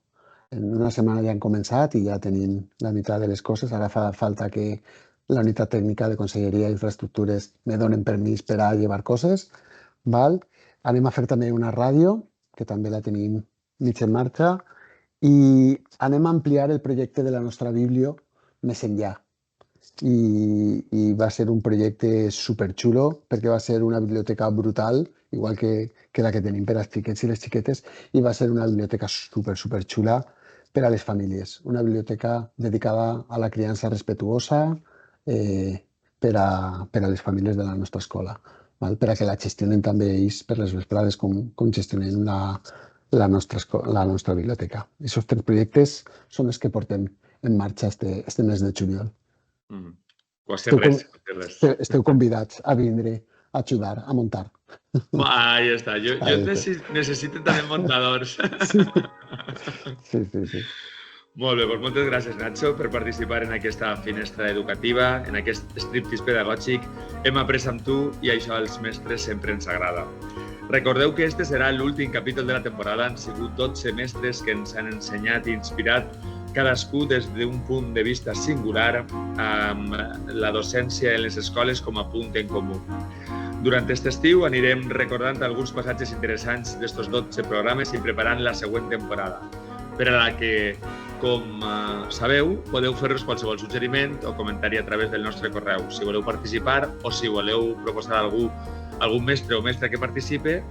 S2: en una setmana ja hem començat i ja tenim la meitat de les coses. Ara fa falta que la unitat tècnica de Conselleria d'Infraestructures me donen permís per a llevar coses. Anem a fer també una ràdio, que també la tenim mig en marxa, i anem a ampliar el projecte de la nostra biblio més enllà. I va ser un projecte superxulo perquè va ser una biblioteca brutal, igual que la que tenim per als xiquets i les xiquetes, i va ser una biblioteca superxula per a les famílies. Una biblioteca dedicada a la criança respetuosa per a les famílies de la nostra escola, per a que la gestionen també ells per les vesprades com gestionem la nostra biblioteca. Aquests 3 projectes són els que portem en marxa este mes de juliol. Esteu convidats a vindre a ajudar a muntar.
S1: Ahí está. Yo necesito también montadors.
S2: Sí.
S1: Molt bé, doncs moltes gràcies, Nacho, per participar en aquesta finestra educativa, en aquest striptease pedagògic. Hem après amb tu i això als mestres sempre ens agrada. Recordeu que este serà l'últim capítol de la temporada. Han sigut 12 mestres que ens han ensenyat i inspirat, cadascú des d'un punt de vista singular, amb la docència en les escoles com a punt en comú. Durant aquest estiu anirem recordant alguns passatges interessants d'estos 12 programes i preparant la següent temporada, per a la que, com sabeu, podeu fer-nos qualsevol suggeriment o comentari a través del nostre correu. Si voleu participar o si voleu proposar algun mestre o mestra que participe,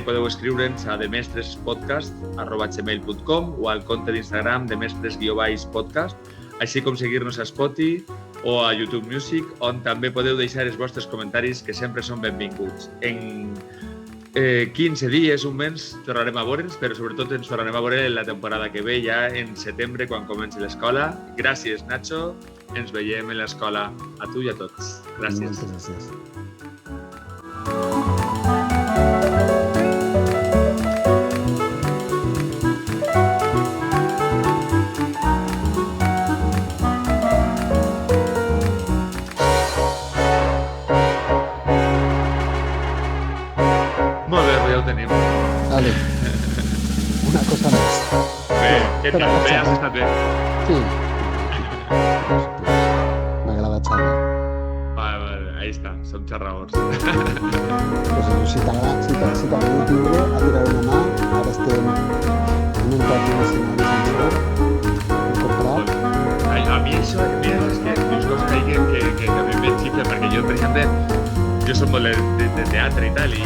S1: podeu escriure'ns a demestrespodcast@gmail.com o al compte d'Instagram de mestres_podcast, així com seguir-nos a Spotify o a YouTube Music, on també podeu deixar els vostres comentaris, que sempre són benvinguts. En 15 dies, un mes, tornarem a veure'ns, però sobretot ens tornarem a veure en la temporada que ve, ja en setembre, quan comenci l'escola. Gràcies, Nacho. Ens veiem en l'escola. A tu i a tots. Gràcies.
S2: Moltes gràcies. Vale. Una cosa més.
S1: Què tal? Has estat bé?
S2: Sí. M'agrada xerrar.
S1: Vale, ahí està. Som xerradors.
S2: Si t'agrada tindre, a tirar una mà. Ara estem en un pati nacional sense comprat.
S1: A mi això, mira, és que dius coses ahí que a mi em xifra, perquè jo, per exemple, jo som molt de teatre i tal, i